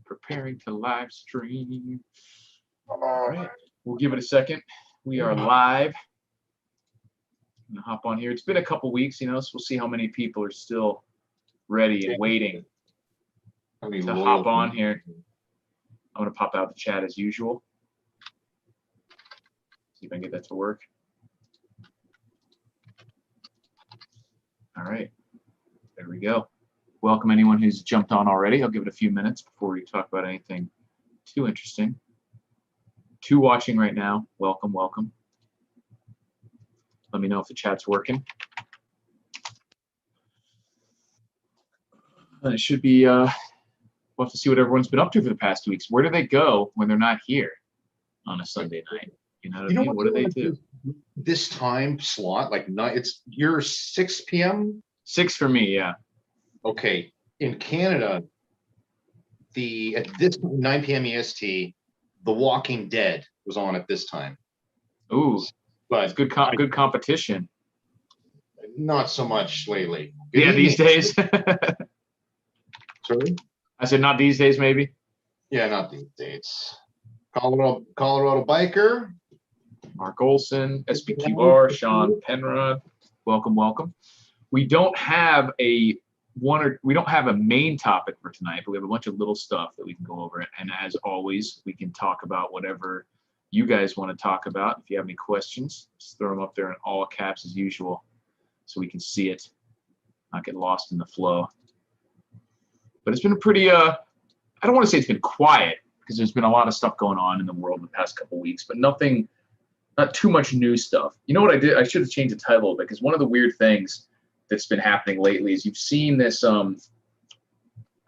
Preparing to live stream. All right, we'll give it a second. We are live. I'm gonna hop on here. It's been a couple weeks, so we'll see how many people are still ready and waiting to hop on here. I'm gonna pop out the chat as usual. See if I can get that to work. All right, there we go. Welcome anyone who's jumped on already. I'll give it a few minutes before we talk about anything too interesting. Two watching right now. Welcome, welcome. Let me know if the chat's working. And it should be, we'll have to see what everyone's been up to for the past 2 weeks. Where do they go when they're not here on a Sunday night? You know what I mean? What do they do? This time slot, like it's your 6 p.m.? 6 for me, yeah. Okay. In Canada, at this 9 p.m. EST, The Walking Dead was on at this time. Ooh, but it's good competition. Not so much lately. Yeah, these days. Sorry? I said not these days, maybe. Yeah, not these days. Colorado biker. Mark Olson, SBQR, Sean Penrod. Welcome, welcome. We don't have a main topic for tonight, but we have a bunch of little stuff that we can go over. And as always, we can talk about whatever you guys want to talk about. If you have any questions, just throw them up there in all caps as usual so we can see it, not get lost in the flow. But it's been a pretty, I don't want to say it's been quiet because there's been a lot of stuff going on in the world the past couple weeks, but not too much new stuff. You know what I did? I should have changed the title a bit because one of the weird things that's been happening lately is you've seen this, I don't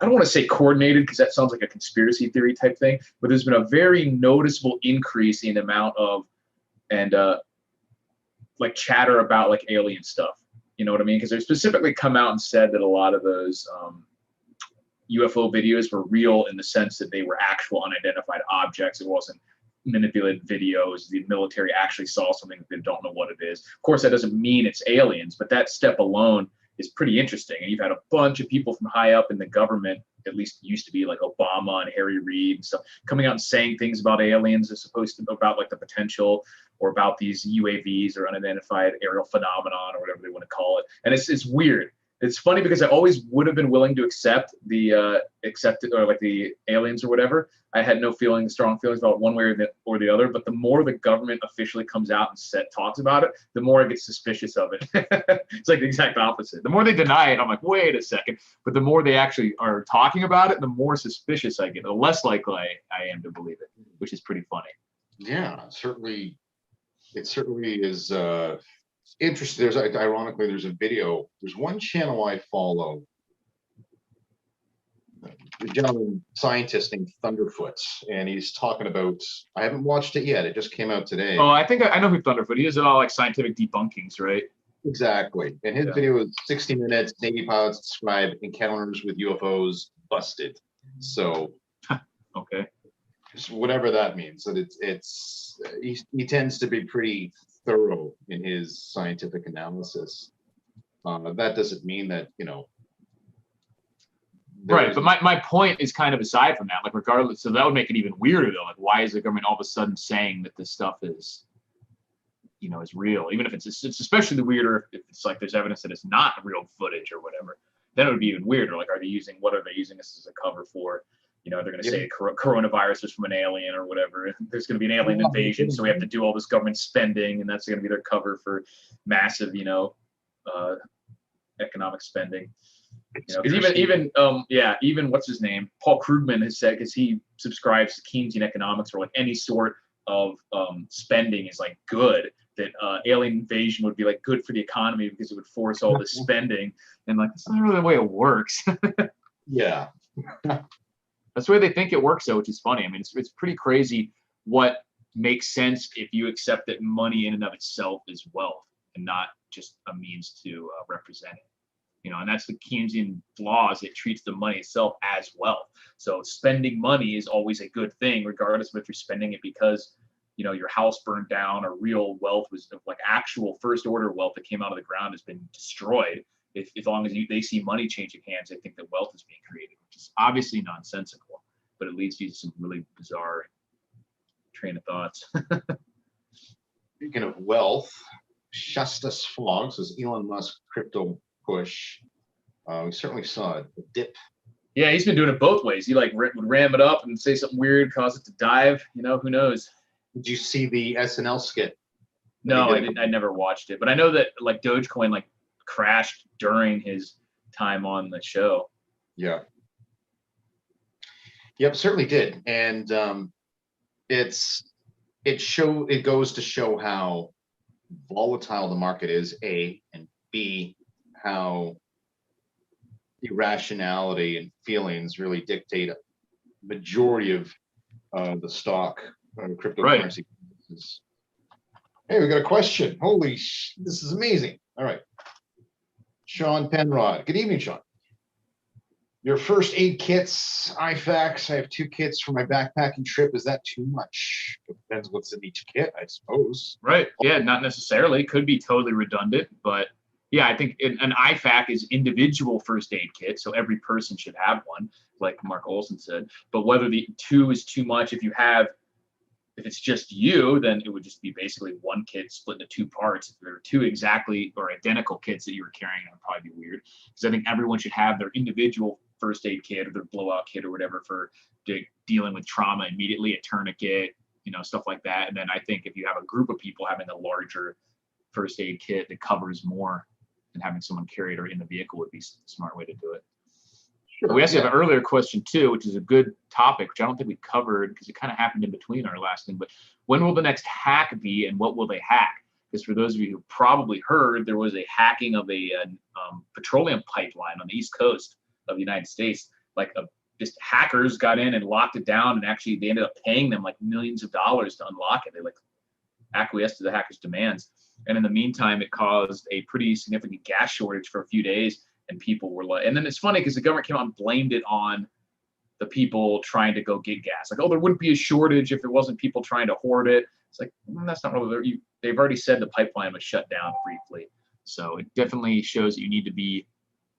want to say coordinated because that sounds like a conspiracy theory type thing, but there's been a very noticeable increase in the amount of, like chatter about like alien stuff. You know what I mean? Because they specifically come out and said that a lot of those UFO videos were real in the sense that they were actual unidentified objects. It wasn't manipulated videos. The military actually saw something that they don't know what it is. Of course, that doesn't mean it's aliens, but that step alone is pretty interesting. And you've had a bunch of people from high up in the government, at least used to be like Obama and Harry Reid and stuff, coming out and saying things about aliens as opposed to about like the potential or about these UAVs or unidentified aerial phenomenon or whatever they want to call it. And it's weird. It's funny because I always would have been willing to accept the aliens or whatever. I had no strong feelings about one way or the other. But the more the government officially comes out and talks about it, the more I get suspicious of it. It's like the exact opposite. The more they deny it, I'm like, wait a second. But the more they actually are talking about it, the more suspicious I get. The less likely I am to believe it, which is pretty funny. Yeah, certainly. It certainly is. Interesting. Ironically, there's a video. There's one channel I follow. The gentleman scientist named Thunderfoot, and he's talking about. I haven't watched it yet. It just came out today. Oh, I think I know who Thunderfoot. He does it all like scientific debunkings, right? Exactly. And his video is 60 minutes. Navy pilots describe encounters with UFOs busted. So, okay. Whatever that means. That he tends to be pretty thorough in his scientific analysis. That doesn't mean that, right, but my point is kind of aside from that, like regardless, so that would make it even weirder though. Like, why is the government all of a sudden saying that this stuff is, is real? Even if it's especially weirder if it's like there's evidence that it's not real footage or whatever. Then it would be even weirder. Like, what are they using this as a cover for? They're going to say coronavirus is from an alien or whatever. There's going to be an alien invasion, so we have to do all this government spending, and that's going to be their cover for massive, economic spending. Because even what's his name, Paul Krugman has said, because he subscribes to Keynesian economics, or like any sort of spending is like good. That alien invasion would be like good for the economy because it would force all this spending, and like that's not really the way it works. Yeah. That's the way they think it works, though, which is funny. I mean, it's pretty crazy what makes sense if you accept that money in and of itself is wealth and not just a means to represent it. And that's the Keynesian laws. It treats the money itself as wealth. So spending money is always a good thing, regardless of if you're spending it because, your house burned down or real wealth was like actual first order wealth that came out of the ground has been destroyed. If long as they see money changing hands, they think that wealth is being created, which is obviously nonsensical. but it leads you to some really bizarre train of thoughts. Speaking of wealth, Shustus Flog says Elon Musk crypto push. We certainly saw it, a dip. Yeah, he's been doing it both ways. He like would ram it up and say something weird, cause it to dive. You know, who knows? Did you see the SNL skit? No, I didn't. I never watched it, but I know that like Dogecoin like crashed during his time on the show. Yeah. Yep, certainly did, and it goes to show how volatile the market is, A, and B, how irrationality and feelings really dictate a majority of the stock cryptocurrency. Right. Hey, we got a question. Holy this is amazing. All right. Sean Penrod. Good evening, Sean. Your first aid kits, IFAKs. I have 2 kits for my backpacking trip. Is that too much? It depends what's in each kit, I suppose. Right. Yeah, not necessarily. Could be totally redundant, but yeah, I think an IFAK is individual first aid kit, so every person should have one, like Mark Olson said. But whether the 2 is too much, if it's just you, then it would just be basically 1 kit split into 2 parts. If there were 2 exactly or identical kits that you were carrying, it would probably be weird. Because I think everyone should have their individual first aid kit or their blowout kit or whatever for dealing with trauma immediately, a tourniquet, stuff like that. And then I think if you have a group of people, having a larger first aid kit that covers more and having someone carry it or in the vehicle would be a smart way to do it. Sure, we also have an earlier question too, which is a good topic, which I don't think we covered because it kind of happened in between our last thing. But when will the next hack be, and what will they hack? Because for those of you who probably heard, there was a hacking of a petroleum pipeline on the East Coast of the United States. Like just hackers got in and locked it down, and actually they ended up paying them like millions of dollars to unlock it. They like acquiesced to the hackers' demands. And in the meantime, it caused a pretty significant gas shortage for a few days. And people were like, and then it's funny because the government came out and blamed it on the people trying to go get gas. Like, oh, there wouldn't be a shortage if there wasn't people trying to hoard it. It's like, that's not really, they've already said the pipeline was shut down briefly. So it definitely shows that you need to be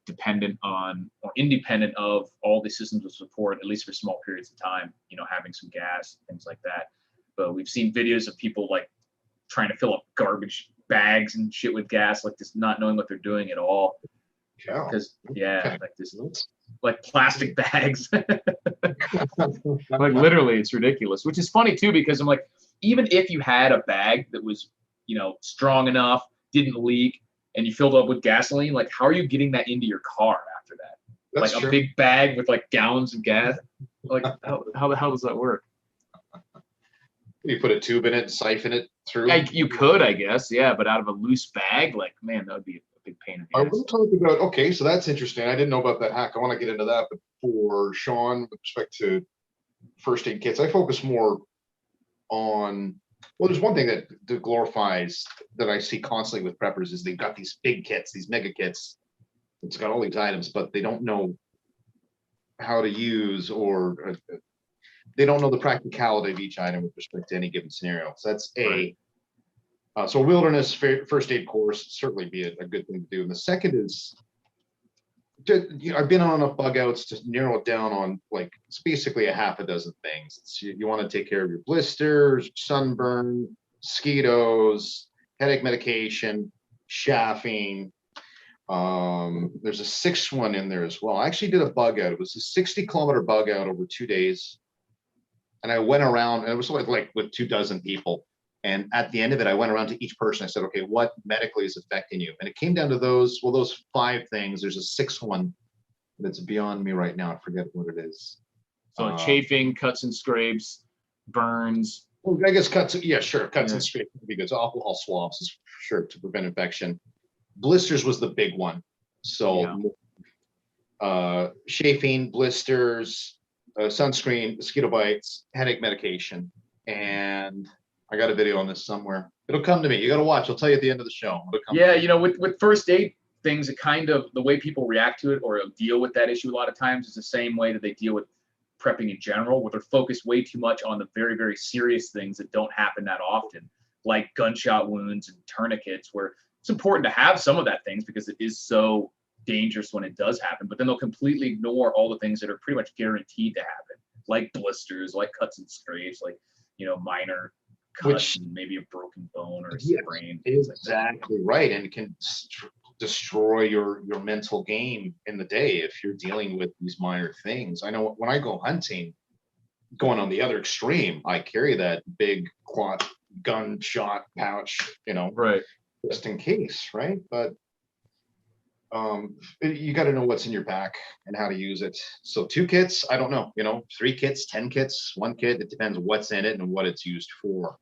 dependent on or independent of all the systems of support, at least for small periods of time, having some gas, things like that. But we've seen videos of people like trying to fill up garbage bags and shit with gas, like just not knowing what they're doing at all. Because like this, like plastic bags, like literally, it's ridiculous. Which is funny too, because I'm like, even if you had a bag that was, strong enough, didn't leak, and you filled up with gasoline, like how are you getting that into your car after that? That's like true. A big bag with like gallons of gas. Like how the hell does that work? You put a tube in it, siphon it through. You could, I guess, yeah, but out of a loose bag, like man, that would be big pain in the ass. I will talk about, okay, so that's interesting. I didn't know about that hack. I want to get into that. But for Sean, with respect to first aid kits, I focus more on, well, there's one thing that glorifies that I see constantly with preppers is they've got these big kits, these mega kits. It's got all these items, but they don't know how to use or they don't know the practicality of each item with respect to any given scenario. So that's A. So wilderness first aid course certainly be a good thing to do. And the second is, I've been on enough bug outs to narrow it down on like it's basically a half a dozen things. You want to take care of your blisters, sunburn, mosquitoes, headache medication, chaffing. There's a 6th one in there as well. I actually did a bug out. It was a 60-kilometer bug out over 2 days. And I went around, and it was like with 24 people. And at the end of it, I went around to each person. I said, okay, what medically is affecting you? And it came down to those 5 things. There's a 6th one that's beyond me right now. I forget what it is. So chafing, cuts and scrapes, burns. Well, I guess cuts, yeah, sure. Cuts and scrapes would be good. So alcohol swabs is sure to prevent infection. Blisters was the big one. So chafing, blisters, sunscreen, mosquito bites, headache medication, and I got a video on this somewhere. It'll come to me. You got to watch. I'll tell you at the end of the show. Yeah, with first aid things, it kind of the way people react to it or deal with that issue a lot of times is the same way that they deal with prepping in general, where they're focused way too much on the very, very serious things that don't happen that often, like gunshot wounds and tourniquets, where it's important to have some of that things because it is so dangerous when it does happen, but then they'll completely ignore all the things that are pretty much guaranteed to happen, like blisters, like cuts and scrapes, like, you know, minor Which cuts and maybe a broken bone or a yeah, sprain. Things like that. exactly right, and it can destroy your mental game in the day if you're dealing with these minor things. I know when I go hunting, going on the other extreme, I carry that big quad gunshot pouch, you know, Right. just in case, right? But you got to know what's in your pack and how to use it. So 2 kits, I don't know, you know, 3 kits, 10 kits, 1 kit, it depends what's in it and what it's used for.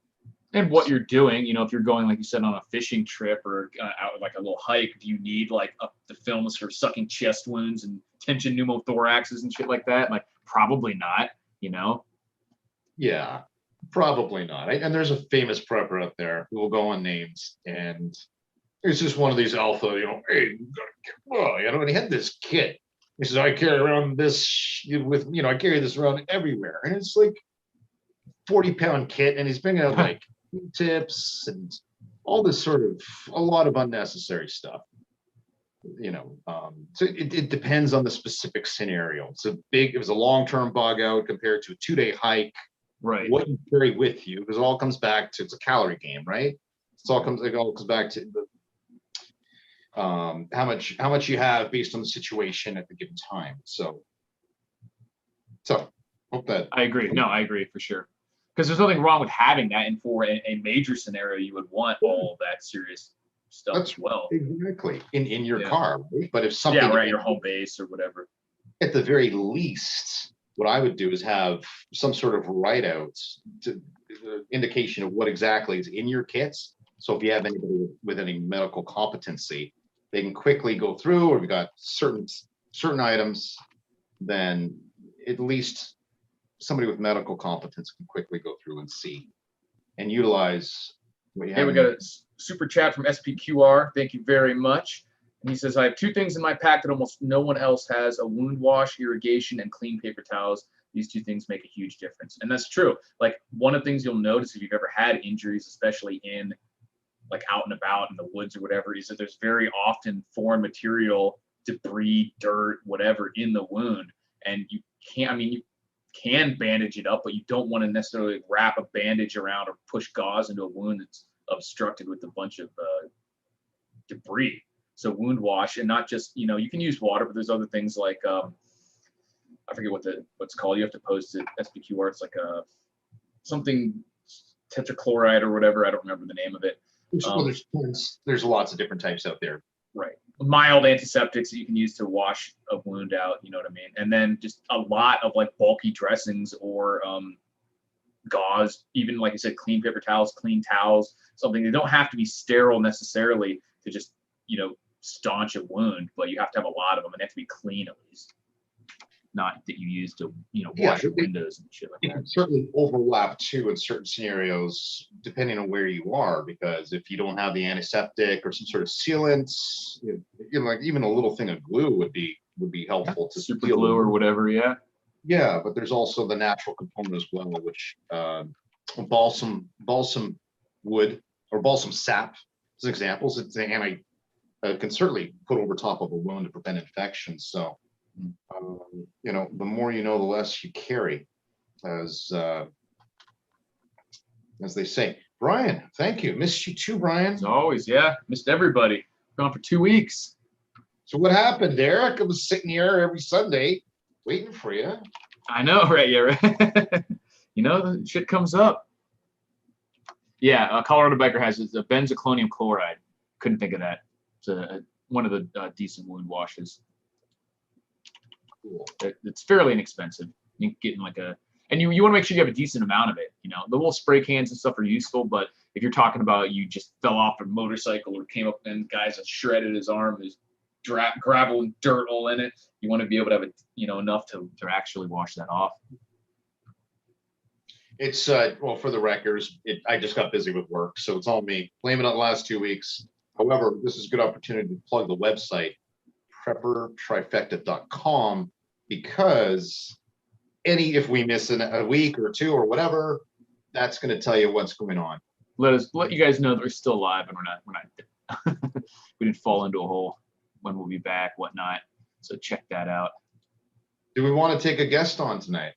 And what you're doing, you know, if you're going, like you said, on a fishing trip or out like a little hike, do you need like the films for sucking chest wounds and tension pneumothoraxes and shit like that? Like, probably not, you know? Yeah, probably not. And there's a famous prepper out there who will go on names, and it's just one of these alpha, you know, hey, you gotta get, well, you know, and he had this kit. He says, I carry around this with, you know, I carry this around everywhere. And it's like 40-pound kit, and he's bringing out like tips and all this sort of a lot of unnecessary stuff. You know, so it depends on the specific scenario. It was a long-term bug out compared to a 2-day hike. Right. What you carry with you, because it all comes back to, it's a calorie game, right? It all comes back to the how much you have based on the situation at the given time. So hope that. I agree. No, I agree for sure. Because there's nothing wrong with having that, and for a major scenario, you would want all that serious stuff That's as well. exactly in your car, right? But if something, yeah, or at your home base or whatever. At the very least, what I would do is have some sort of write-out to indication of what exactly is in your kits. So if you have anybody with any medical competency, they can quickly go through, or if you got certain items, then at least somebody with medical competence can quickly go through and see and utilize what you have. Hey, we got a super chat from SPQR. Thank you very much. And he says, I have 2 things in my pack that almost no one else has: a wound wash, irrigation, and clean paper towels. These 2 things make a huge difference. And that's true. Like, one of the things you'll notice if you've ever had injuries, especially in like out and about in the woods or whatever, is that there's very often foreign material, debris, dirt, whatever in the wound. And you can bandage it up, but you don't want to necessarily wrap a bandage around or push gauze into a wound that's obstructed with a bunch of debris. So wound wash, and not just, you know, you can use water, but there's other things like I forget what's called. You have to post it SPQR. It's like something tetrachloride or whatever. I don't remember the name of it. There's lots of different types out there. Right. Mild antiseptics that you can use to wash a wound out, you know what I mean? And then just a lot of like bulky dressings or gauze, even like I said, clean paper towels, clean towels, something. They don't have to be sterile necessarily to just, you know, staunch a wound, but you have to have a lot of them, and they have to be clean at least. Not that you use to, you know, wash your windows and shit like that. It can certainly overlap too in certain scenarios, depending on where you are, because if you don't have the antiseptic or some sort of sealant, you know, like even a little thing of glue would be helpful to super glue or whatever. Yeah, but there's also the natural component as well, which balsam wood or balsam sap as examples. It's can certainly put over top of a wound to prevent infection. So you know, the more you know, the less you carry, as they say. Brian, thank you. Missed you too, Brian. As always, yeah. Missed everybody. Gone for 2 weeks. So what happened, Derek? I was sitting here every Sunday waiting for you. I know, right? Yeah, right. You know, the shit comes up. Yeah, Colorado Biker has a benzoclonium chloride. Couldn't think of that. It's one of the decent wound washes. Cool. It's fairly inexpensive. You can get in like and you want to make sure you have a decent amount of it. You know, the little spray cans and stuff are useful, but if you're talking about you just fell off a motorcycle or came up and guys have shredded his arm, there's gravel and dirt all in it, you want to be able to have enough to actually wash that off. It's well, for the records, I just got busy with work, so it's all me. Blaming it the last 2 weeks. However, this is a good opportunity to plug the website, preppertrifecta.com, because if we miss a week or 2 or whatever, that's going to tell you what's going on. Let you guys know that we're still alive and we're not we didn't fall into a hole. When we'll be back, whatnot. So check that out. Do we want to take a guest on tonight?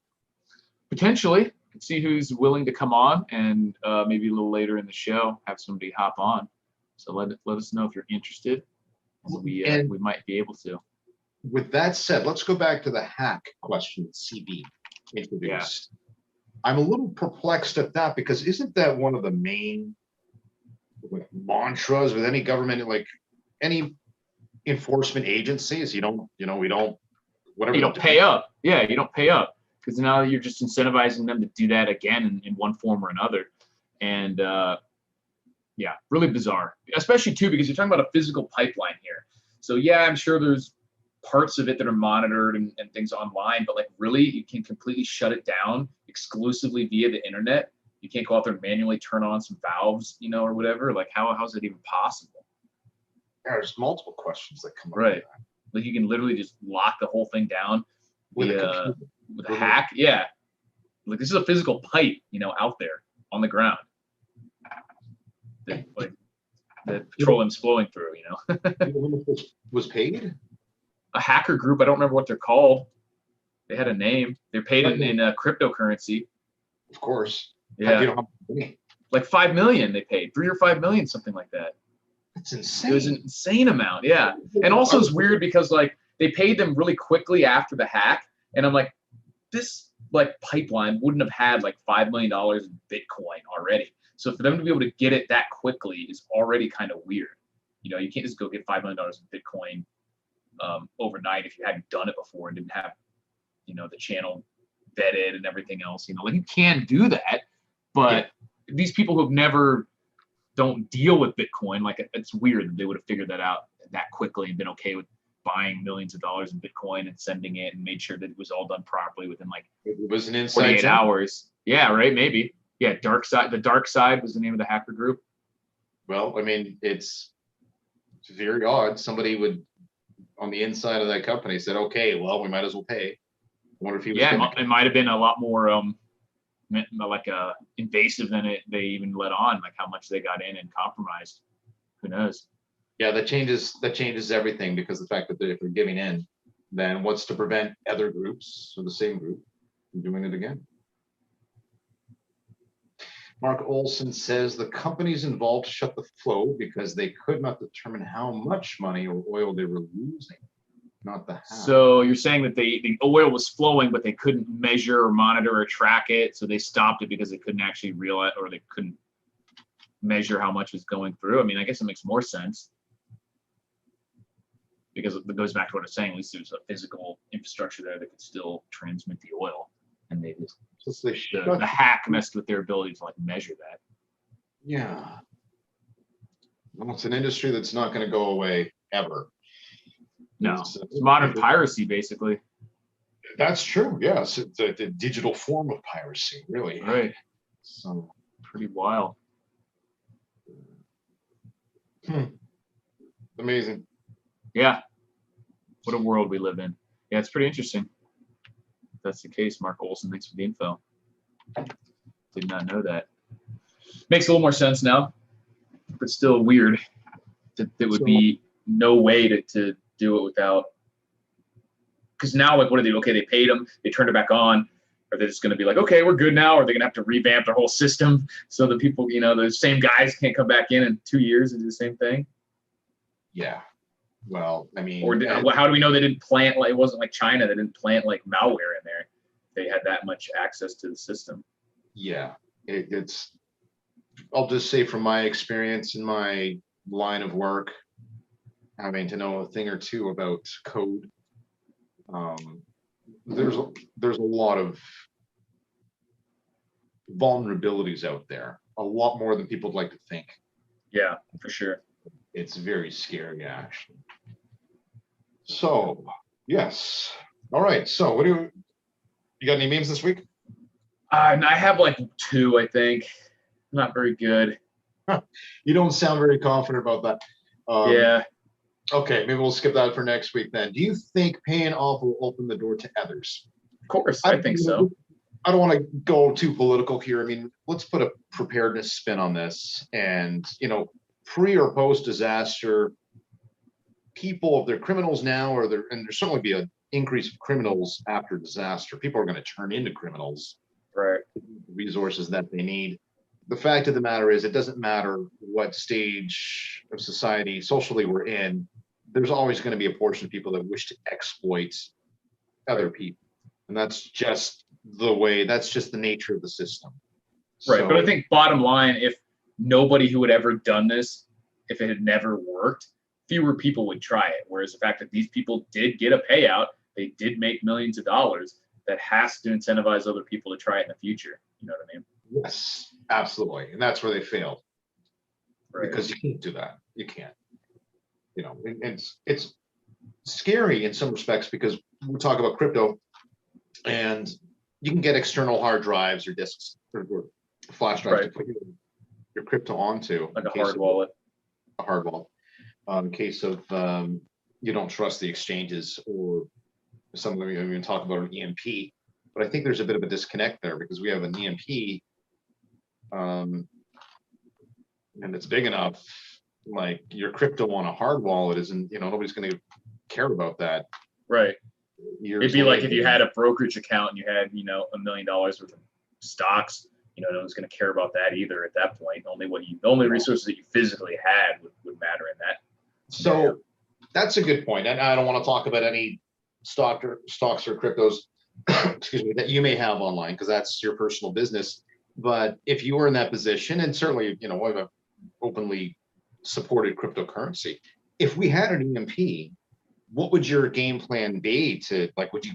Potentially, see who's willing to come on, and maybe a little later in the show have somebody hop on. So let us know if you're interested. We might be able to. With that said, let's go back to the hack question that CB introduced. Yeah. I'm a little perplexed at that, because isn't that one of the main mantras with any government, like any enforcement agencies? You don't pay up. Yeah, you don't pay up, because now you're just incentivizing them to do that again in one form or another. And yeah, really bizarre, especially too, because you're talking about a physical pipeline here. So yeah, I'm sure there's parts of it that are monitored and things online, but like really you can completely shut it down exclusively via the internet. You can't go out there and manually turn on some valves, or whatever. Like how's it even possible? There's multiple questions that come up. Right. Like you can literally just lock the whole thing down with a hack. Yeah. Like this is a physical pipe, out there on the ground that petroleum's flowing through, Was paid? A hacker group. I don't remember what they're called. They had a name. They're paid in cryptocurrency. Of course. Yeah. Like 5 million they paid, 3 or 5 million, something like that. That's insane. It was an insane amount. Yeah. And also it's weird because like they paid them really quickly after the hack. And I'm like, this like pipeline wouldn't have had like $5 million in Bitcoin already. So for them to be able to get it that quickly is already kind of weird. You can't just go get $5 million in Bitcoin overnight if you hadn't done it before and didn't have, the channel vetted and everything else. Like you can do that, but these people who've don't deal with Bitcoin, like it's weird that they would have figured that out that quickly and been okay with buying millions of dollars in Bitcoin and sending it and made sure that it was all done properly within like it was an inside 48 hours. Yeah, right. Maybe. Yeah. The dark side was the name of the hacker group. Well, I mean, it's very odd. Somebody would on the inside of that company said, okay, well, we might as well pay. I wonder if he was. Yeah, it might have been a lot more invasive than they even let on, like how much they got in and compromised. Who knows? Yeah, that changes everything, because the fact that if they're giving in, then what's to prevent other groups or the same group from doing it again? Mark Olson says the companies involved shut the flow because they could not determine how much money or oil they were losing, not the how. So you're saying that the oil was flowing, but they couldn't measure or monitor or track it, so they stopped it because they couldn't actually realize, or they couldn't measure how much was going through. I mean, I guess it makes more sense, because it goes back to what I was saying. At least there's a physical infrastructure there that could still transmit the oil, and they just the hack messed with their ability to like measure that. Yeah. Well, it's an industry that's not going to go away ever. No, it's modern piracy, basically. That's true. Yes, it's a digital form of piracy, really. Right. So pretty wild. Amazing. Yeah. What a world we live in. Yeah, it's pretty interesting. If that's the case, Mark Olson, thanks for the info. Did not know that. Makes a little more sense now, but still weird that there would be no way to do it without. Because now, like, what do they do? Okay, they paid them, they turned it back on. Are they just going to be like, okay, we're good now? Or are they going to have to revamp their whole system so that people, those same guys can't come back in 2 years and do the same thing? Yeah. Well, I mean, or how do we know they didn't plant, like, it wasn't like China, they didn't plant like malware in there? They had that much access to the system. Yeah, it's, I'll just say from my experience in my line of work, having to know a thing or two about code, there's a lot of vulnerabilities out there, a lot more than people would like to think. Yeah, for sure. It's very scary, actually. So, yes. All right. So, you got any memes this week? And I have like 2, I think. Not very good. You don't sound very confident about that. Yeah. Okay, maybe we'll skip that for next week then. Do you think paying off will open the door to others? Of course, I think so. I don't want to go too political here. I mean, let's put a preparedness spin on this. And, pre or post disaster, people, if they're criminals now, and there'll certainly be an increase of criminals after disaster. People are going to turn into criminals Right. resources that they need. The fact of the matter is, it doesn't matter what stage of society socially we're in, there's always going to be a portion of people that wish to exploit other people. And that's just the nature of the system. Right. But I So, think bottom line, if nobody who had ever done this, if it had never worked, fewer people would try it. Whereas the fact that these people did get a payout, they did make millions of dollars, that has to incentivize other people to try it in the future. You know what I mean? yes, absolutely. And that's where they failed. Right. Because you can't do that. You can't. You know, and it's scary in some respects, because we talk about crypto and you can get external hard drives or disks or flash drives to put your crypto onto, like a hard wallet. A hard wallet. In case of you don't trust the exchanges, or something we even talk about an EMP. But I think there's a bit of a disconnect there, because we have an EMP, and it's big enough. Like, your crypto on a hard wallet isn't, nobody's going to care about that. Right. It'd be like if you had a brokerage account and you had, $1 million worth of stocks, no one's going to care about that either at that point. The only resources that you physically had would matter in that. So that's a good point. And I don't want to talk about any stocks or cryptos, excuse me, that you may have online, because that's your personal business. But if you were in that position, and certainly, I've openly supported cryptocurrency. If we had an EMP, what would your game plan be? Would you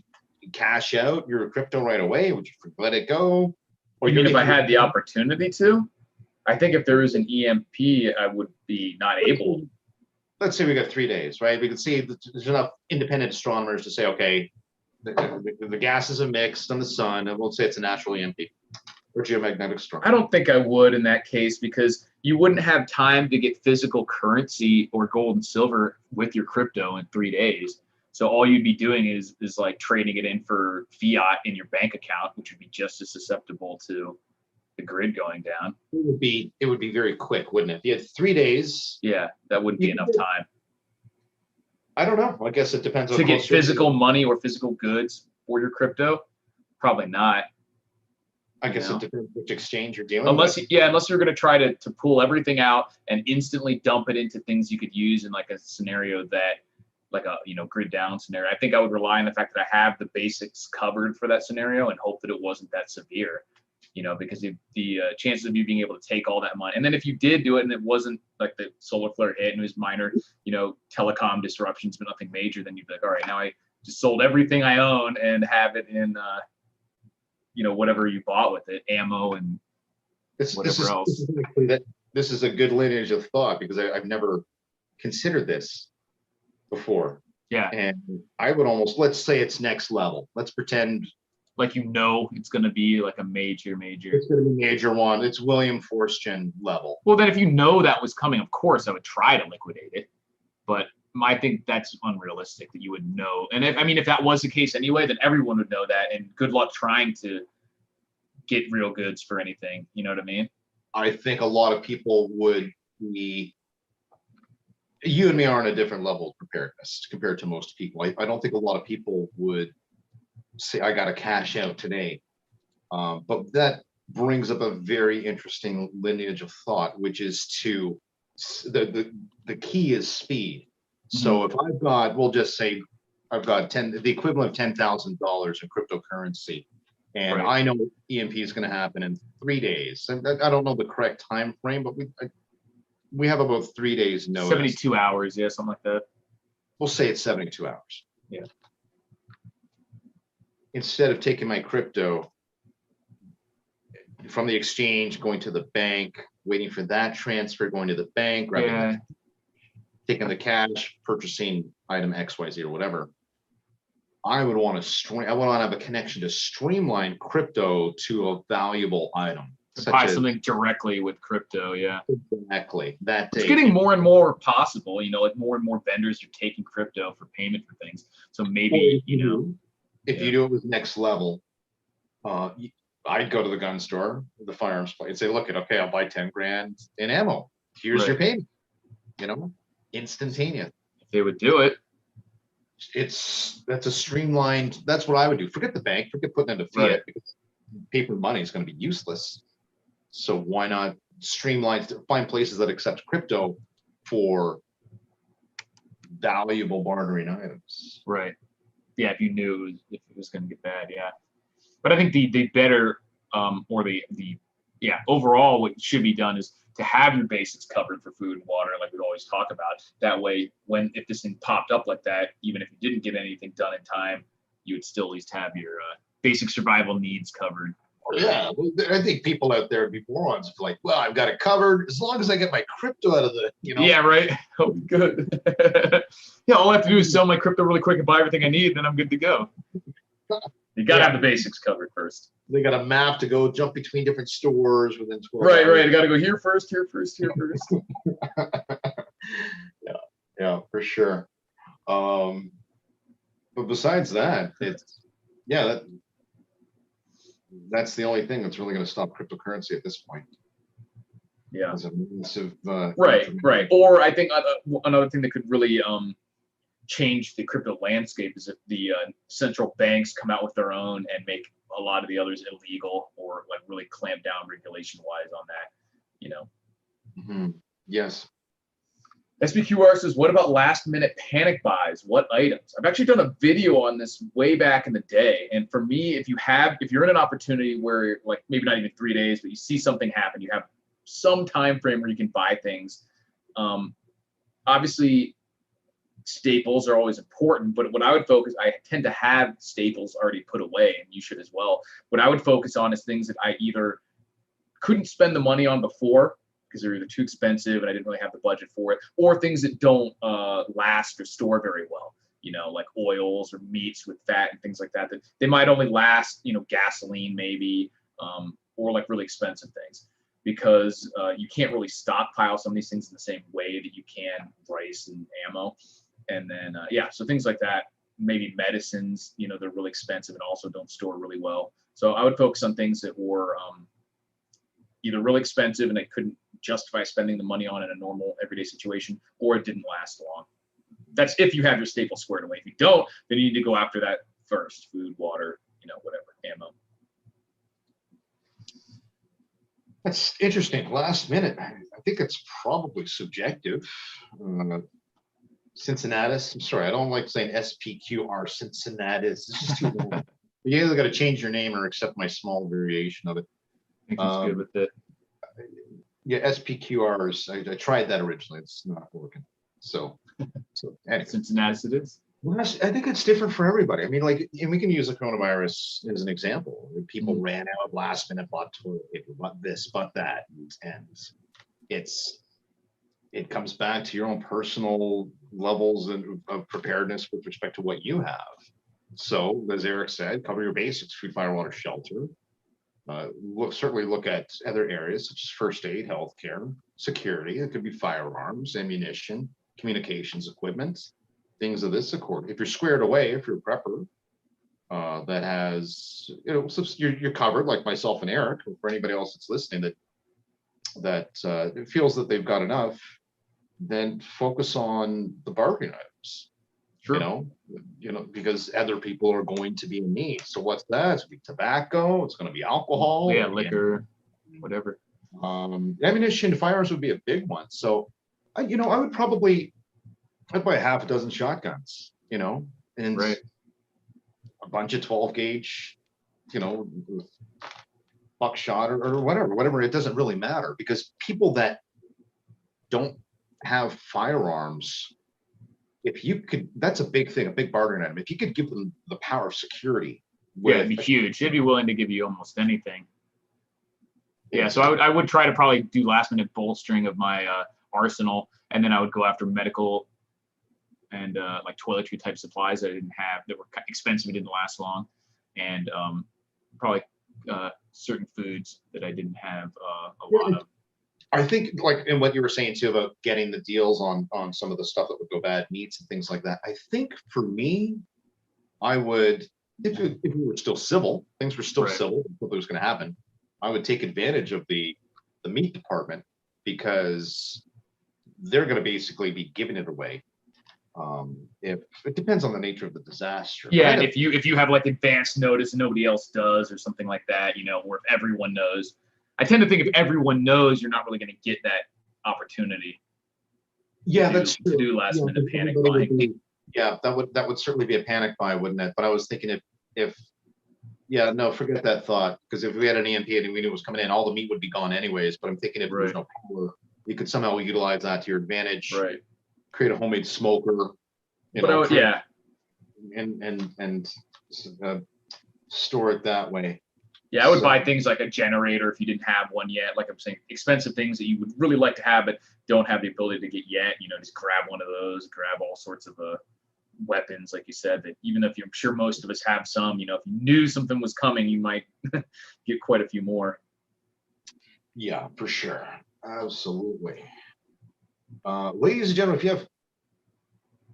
cash out your crypto right away? Would you let it go? Or even if I had the opportunity to? I think if there was an EMP, I would be not able. Let's say we got 3 days, right? We can see there's enough independent astronomers to say, okay, the gases are mixed on the sun, and we'll say it's a natural EMP or geomagnetic storm. I don't think I would in that case, because you wouldn't have time to get physical currency or gold and silver with your crypto in 3 days. So all you'd be doing is like trading it in for fiat in your bank account, which would be just as susceptible to the grid going down. It would be very quick, wouldn't it? If you had 3 days. Yeah, that wouldn't be enough time. I don't know. I guess it depends on to get physical money or physical goods for your crypto. Probably not. I guess it depends which exchange you're dealing with. Unless you're going to try to pull everything out and instantly dump it into things you could use in like a scenario that, like a grid down scenario. I think I would rely on the fact that I have the basics covered for that scenario and hope that it wasn't that severe. Because the chances of you being able to take all that money, and then if you did do it and it wasn't like the solar flare hit and it was minor, telecom disruptions, but nothing major, then you'd be like, all right, now I just sold everything I own and have it in, whatever you bought with it, ammo and whatever else. This is a good lineage of thought, because I've never considered this before. Yeah. And I would almost, let's say it's next level. Let's pretend like it's going to be like a major. It's going to be a major one. It's William Forstchen level. Well, then if that was coming, of course I would try to liquidate it. But I think that's unrealistic that you would know. And if that was the case anyway, then everyone would know that. And good luck trying to get real goods for anything. You know what I mean? I think a lot of people would be. You and me are on a different level of preparedness compared to most people. I don't think a lot of people would say, I got to cash out today. But that brings up a very interesting lineage of thought, which is the key is speed. Mm-hmm. So if I've got, we'll just say I've got the equivalent of $10,000 in cryptocurrency, and I know EMP is going to happen in 3 days. And I don't know the correct time frame, but we have about 3 days notice. 72 hours, yeah, something like that. We'll say it's 72 hours. Yeah. Instead of taking my crypto from the exchange, going to the bank, waiting for that transfer, going to the bank, taking the cash, purchasing item XYZ or whatever, I would want to have a connection to streamline crypto to a valuable item. Buy something directly with crypto, yeah. Exactly. It's getting more and more possible, like more and more vendors are taking crypto for payment for things. So maybe, if you do it with next level, I'd go to the gun store, the firearms place, and say, look, okay, I'll buy 10 grand in ammo. Here's your payment. Instantaneous. If they would do it. That's a streamlined, that's what I would do. Forget the bank, forget putting into fiat. Because paper money is going to be useless. So why not find places that accept crypto for valuable bartering items? Right. Yeah, if you knew if it was going to get bad, yeah. But I think the better or the overall what should be done is to have your basics covered for food and water, like we always talk about. That way, if this thing popped up like that, even if you didn't get anything done in time, you would still at least have your basic survival needs covered. Yeah, well, I think people out there would be morons like, well, I've got it covered as long as I get my crypto out of the, Yeah, right. Oh, good. Yeah, all I have to do is sell my crypto really quick and buy everything I need, then I'm good to go. You got to have the basics covered first. They got a map to go jump between different stores within 12 Right, hours. right. You got to go here first, here first, here first. Yeah, for sure. But besides that, that's the only thing that's really going to stop cryptocurrency at this point. Yeah. It's a massive, right. Or I think another thing that could really change the crypto landscape is if the central banks come out with their own and make a lot of the others illegal, or like really clamp down regulation wise on that. Mm-hmm. Yes. SBQR says, what about last minute panic buys? What items? I've actually done a video on this way back in the day. And for me, if you're in an opportunity where, like, maybe not even 3 days, but you see something happen, you have some time frame where you can buy things. Obviously, staples are always important, but what I would focus, I tend to have staples already put away, and you should as well. What I would focus on is things that I either couldn't spend the money on before because they're either too expensive and I didn't really have the budget for it, or things that don't last or store very well, like oils or meats with fat and things like that, that they might only last, gasoline maybe, or like really expensive things, because you can't really stockpile some of these things in the same way that you can rice and ammo. And then, so things like that, maybe medicines, they're really expensive and also don't store really well. So I would focus on things that were either really expensive and I couldn't justify spending the money on in a normal everyday situation, or it didn't last long. That's if you have your staple squared away. If you don't, then you need to go after that first: food, water, whatever, ammo. That's interesting. Last minute, I think it's probably subjective. Cincinnatus. I'm sorry, I don't like saying SPQR Cincinnatus. It's just too long. You either got to change your name or accept my small variation of it. I think he's good with it. Yeah, SPQRs. I tried that originally. It's not working. So anyway. Cincinnatus it is. Well, I think it's different for everybody. I mean, and we can use the coronavirus as an example. People ran out last minute, bought toilet paper, bought this, bought that, and it comes back to your own personal levels of preparedness with respect to what you have. So, as Eric said, cover your basics: food, fire, water, shelter. Certainly look at other areas such as first aid, healthcare, security. It could be firearms, ammunition, communications equipment, things of this sort. If you're squared away, if you're a prepper that has, you're covered, like myself and Eric, or for anybody else that's listening that feels that they've got enough, then focus on the bargain items. Sure. Because other people are going to be in need. So what's that? It's going to be tobacco. It's going to be alcohol. Yeah, liquor, whatever. Ammunition, firearms would be a big one. So, I'd buy a half a dozen shotguns, and right. a bunch of 12 gauge, buckshot or whatever. It doesn't really matter, because people that don't have firearms, if you could, that's a big thing, a big bargaining item. If you could give them the power of security. It'd be huge. They'd be willing to give you almost anything. Yeah, so I would try to probably do last minute bolstering of my arsenal, and then I would go after medical and like toiletry type supplies that I didn't have, that were expensive and didn't last long, and probably certain foods that I didn't have a lot of. I think, like in what you were saying too about getting the deals on some of the stuff that would go bad, meats and things like that. I think for me, I would, if we were still civil, things were still civil, what was going to happen, I would take advantage of the meat department, because they're going to basically be giving it away. If it depends on the nature of the disaster. Yeah, and if you have like advanced notice and nobody else does or something like that, you know, or if everyone knows. I tend to think if everyone knows, you're not really going to get that opportunity. Yeah, that's to do last minute panic buying. Yeah, that would certainly be a panic buy, wouldn't it? But I was thinking if yeah, no, forget that thought, because if we had an EMP and we knew it was coming in, all the meat would be gone anyways. But I'm thinking if there's no power, you could somehow utilize that to your advantage. Right. Create a homemade smoker. Yeah. And store it that way. Yeah, I would buy things like a generator if you didn't have one yet. Like I'm saying, expensive things that you would really like to have but don't have the ability to get yet. You know, just grab one of those, grab all sorts of weapons, like you said, that even if I'm sure most of us have some, you know, if you knew something was coming, you might get quite a few more. Yeah, for sure. Absolutely. Ladies and gentlemen, if you have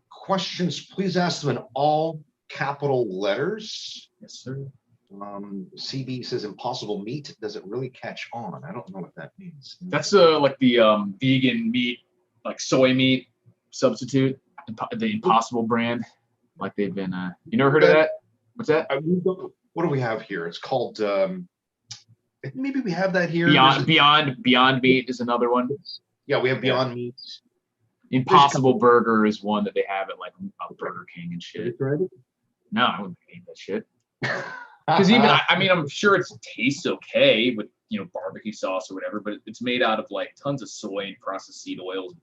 questions, please ask them in all capital letters. Yes, sir. CB says impossible meat. Does it really catch on? I don't know what that means. That's like the vegan meat, like soy meat substitute, the Impossible brand. Like they've been. You never heard of that? What's that? What do we have here? It's called. Maybe we have that here. Beyond Meat is another one. Yeah, we have Beyond Meat. Impossible Burger is one that they have at like Burger King and shit. Have you tried it? No, I wouldn't eat that shit. Because even I mean, I'm sure it tastes okay with, you know, barbecue sauce or whatever, but it's made out of like tons of soy and processed seed oils,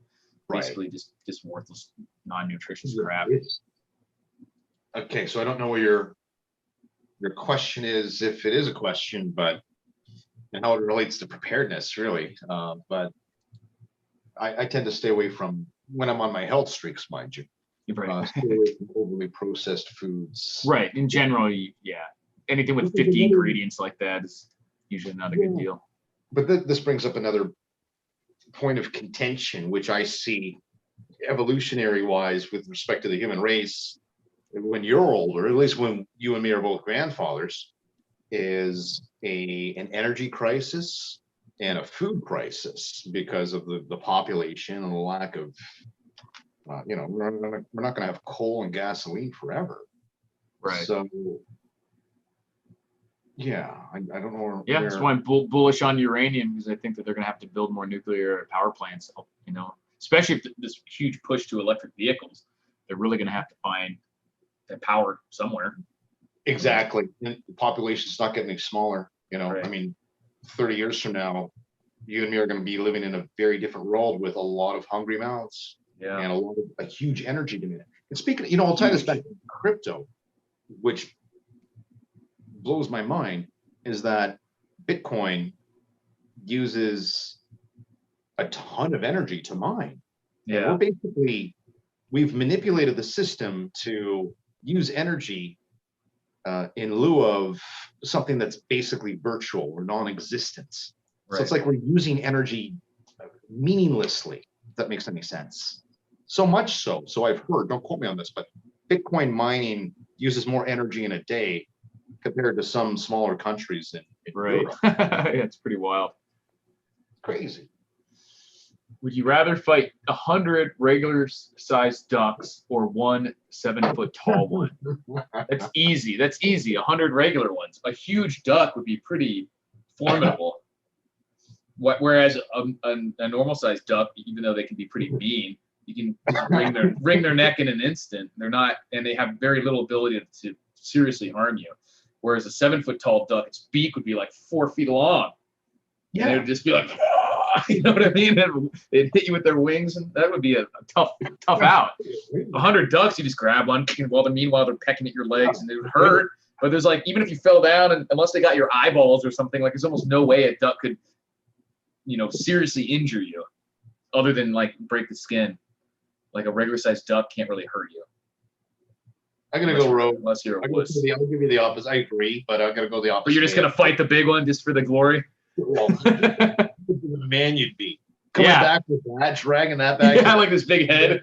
basically just worthless, non-nutritious crap. Okay, so I don't know what your question is, if it is a question, but and how it relates to preparedness, really. But I tend to stay away from when I'm on my health streaks, mind you. Right. Stay away from overly processed foods. Right. In general, yeah. Anything with 50 ingredients like that is usually not a good deal. But this brings up another point of contention, which I see evolutionary wise with respect to the human race. When you're older, at least when you and me are both grandfathers, is an energy crisis and a food crisis because of the population and the lack of, you know, we're not going to have coal and gasoline forever. Right. So, yeah, I don't know. Yeah, that's why I'm bullish on uranium, because I think that they're going to have to build more nuclear power plants, you know, especially if this huge push to electric vehicles. They're really going to have to find that power somewhere. Exactly. And the population's not getting any smaller, you know. Right. I mean, 30 years from now, you and me are going to be living in a very different world with a lot of hungry mouths and a huge energy demand. And speaking, you know, I'll tie this back to crypto, which blows my mind, is that Bitcoin uses a ton of energy to mine. Yeah. And we've manipulated the system to use energy in lieu of something that's basically virtual or non-existent. Right. So it's like we're using energy meaninglessly, if that makes any sense. So much so I've heard, don't quote me on this, but Bitcoin mining uses more energy in a day compared to some smaller countries in Europe. Yeah, it's pretty wild. Crazy. Would you rather fight 100 regular-sized ducks or one 7-foot tall one? That's easy. 100 regular ones. A huge duck would be pretty formidable. Whereas a normal-sized duck, even though they can be pretty mean, you can just wring their neck in an instant. They're not, and they have very little ability to seriously harm you. Whereas a 7-foot tall duck, its beak would be like 4 feet long. Yeah. And it would just be like, you know what I mean? They'd hit you with their wings, and that would be a tough out. 100 ducks, you just grab one, meanwhile they're pecking at your legs, and it would hurt. But there's like, even if you fell down, and unless they got your eyeballs or something, like there's almost no way a duck could, you know, seriously injure you, other than like break the skin. Like a regular sized duck can't really hurt you. I'm gonna go rogue. Unless you're a wuss. I'll give you the opposite. I agree, but I'm gonna go the opposite. But you're just gonna fight the big one just for the glory. Well, the man you'd be coming back with that, dragging that back. Yeah, like this big head.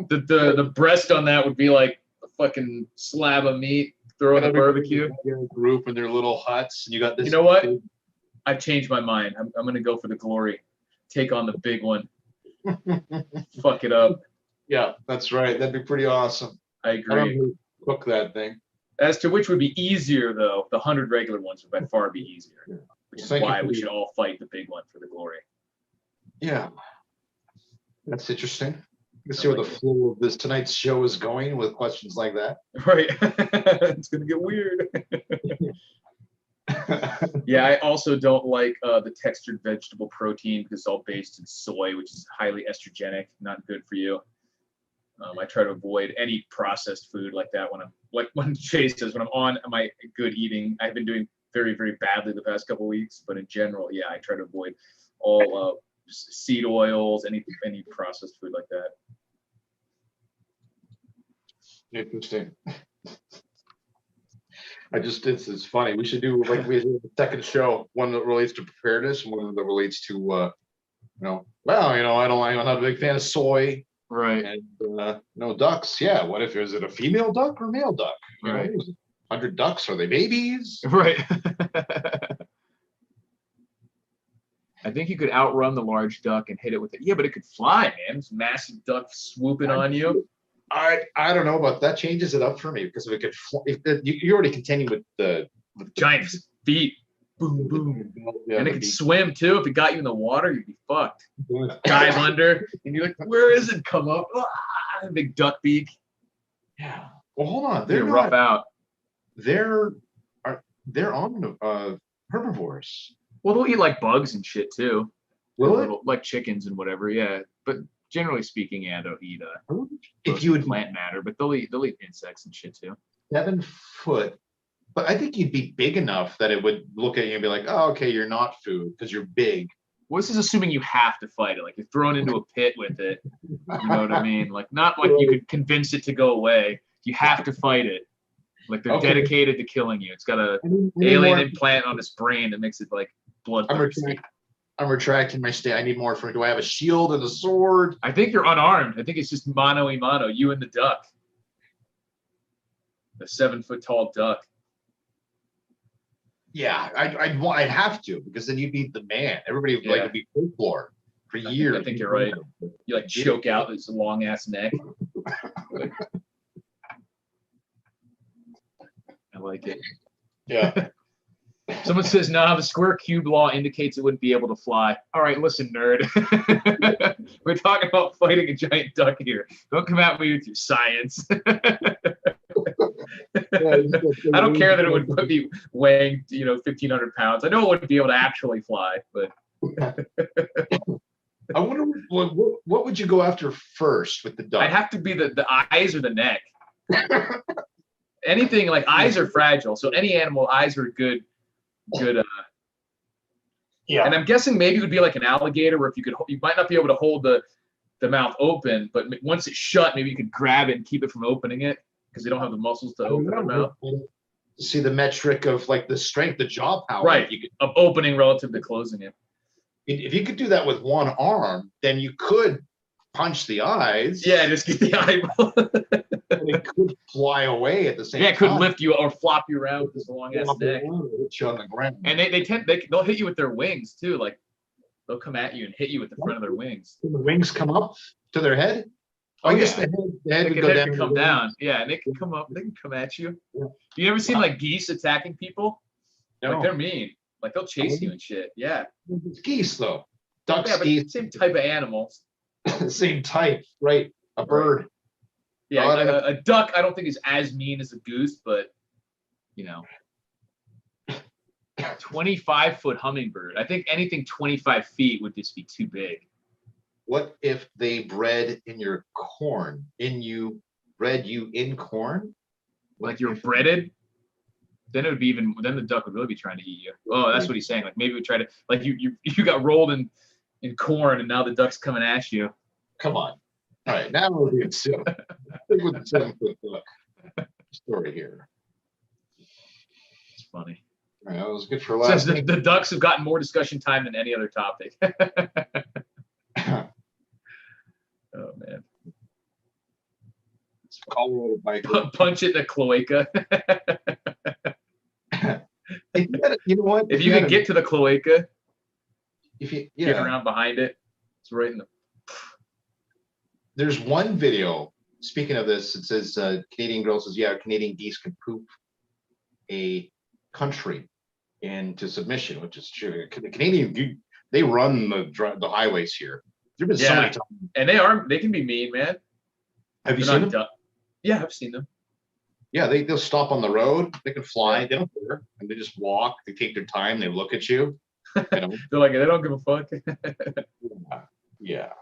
the breast on that would be like a fucking slab of meat. Throw in the barbecue. Group in their little huts, and you got this. You know what? I've changed my mind. I'm gonna go for the glory. Take on the big one. Fuck it up. Yeah, that's right. That'd be pretty awesome. I I don't agree. know who cook that thing. As to which would be easier, though, the 100 regular ones would by far be easier, Yeah. which is Thank you why for we the- should all fight the big one for the glory. Yeah, that's interesting. You can I see where like the it. flow of this tonight's show is going with questions like that. Right. It's going to get weird. Yeah, I also don't like the textured vegetable protein because it's all based in soy, which is highly estrogenic, not good for you. I try to avoid any processed food like that when Chase says, when I'm on my good eating. I've been doing very, very badly the past couple of weeks, but in general, yeah, I try to avoid all seed oils, any processed food like that. Interesting. It's funny. We should do like we do the second show, one that relates to preparedness and one that relates to I'm not a big fan of soy Right. and ducks. Yeah, what if is it a female duck or male duck? Right. 100 ducks, are they babies? Right. I think you could outrun the large duck and hit it with it. Yeah, but it could fly, man. This massive duck swooping on you. I don't know about that. Changes it up for me because if it could, you already contending with the Giant feet. Boom, boom. Yeah, And it could swim too. If it got you in the water, you'd be fucked. Dive under, and you're like, where is it? Come up. Ah, big duck beak. Yeah. Well, hold on. They're rough out. They're on herbivores. Well, they'll eat like bugs and shit too. Will it? Like chickens and whatever, yeah. But generally speaking, yeah, they'll eat if you would plant matter, but they'll eat insects and shit too. 7 foot, but I think you'd be big enough that it would look at you and be like, oh, okay, you're not food because you're big. Well, this is assuming you have to fight it. Like you're thrown into a pit with it. You know what I mean? Like not like you could convince it to go away. You have to fight it. Like they're dedicated to killing you. It's got a alien implant on its brain that makes it like bloodthirsty. I'm retracting my stay. I need more for. Do I have a shield and a sword? I think you're unarmed. I think it's just mano a mano. You and the duck. The 7 foot tall duck. Yeah, I'd have to because then you'd be the man. Everybody would like to be folklore for years. I think you're right. You like choke out this long ass neck. I like it. Yeah. Someone says, nah, the square cube law indicates it wouldn't be able to fly. All right, listen, nerd. We're talking about fighting a giant duck here. Don't come at me with your science. I don't care that it would put me weighing, 1,500 pounds. I know it wouldn't be able to actually fly, but. I wonder what would you go after first with the duck? I'd have to be the eyes or the neck. Anything like eyes are fragile, so any animal eyes are good. Yeah. And I'm guessing maybe it would be like an alligator, where if you might not be able to hold the mouth open, but once it's shut, maybe you could grab it and keep it from opening it because they don't have the muscles to open their mouth. See the metric of like the strength, the jaw power, right? Of opening relative to closing it. If you could do that with one arm, then you could punch the eyes. Yeah, just get the eyeball. And it could fly away at the same time. Yeah, it could lift you or flop you around with this long ass neck. Hit you on the ground. And they'll hit you with their wings too. Like they'll come at you and hit you with the front of their wings. When the wings come up to their head. Oh, I yeah. guess the head would go down. Come down. Yeah, and they can come up. They can come at you. Yeah. You ever seen like geese attacking people? No. Like they're mean. Like they'll chase you and shit. Yeah. It's geese though. Ducks, Yeah, but geese. same type of animals. Same type, right? A bird. Yeah, a duck I don't think is as mean as a goose, but 25-foot hummingbird. I think anything 25 feet would just be too big. What if they bred in your corn? Bred you in corn? Like you're breaded? Then it would be then the duck would really be trying to eat you. Oh, that's what he's saying. Like maybe we try to, like you got rolled in corn and now the duck's coming at you. Come on. All right, now we're being silly. Stick with the 7-foot duck story here. It's funny. All right, that was good for last. Says the ducks have gotten more discussion time than any other topic. Oh man. Colorado bike. Punch it in the cloaca. You know what? If you can get to the cloaca, get get around behind it, it's right in the. there's one video, speaking of this, it says Canadian girl says, yeah, Canadian geese can poop a country into submission, which is true. The Canadian, they run the highways here. There've been so many times. And they can be mean, man. Have you seen them? Yeah, I've seen them. Yeah, they'll stop on the road. They can fly. They don't care, and they just walk. They take their time. They look at you. You know? They're like, they don't give a fuck. Yeah.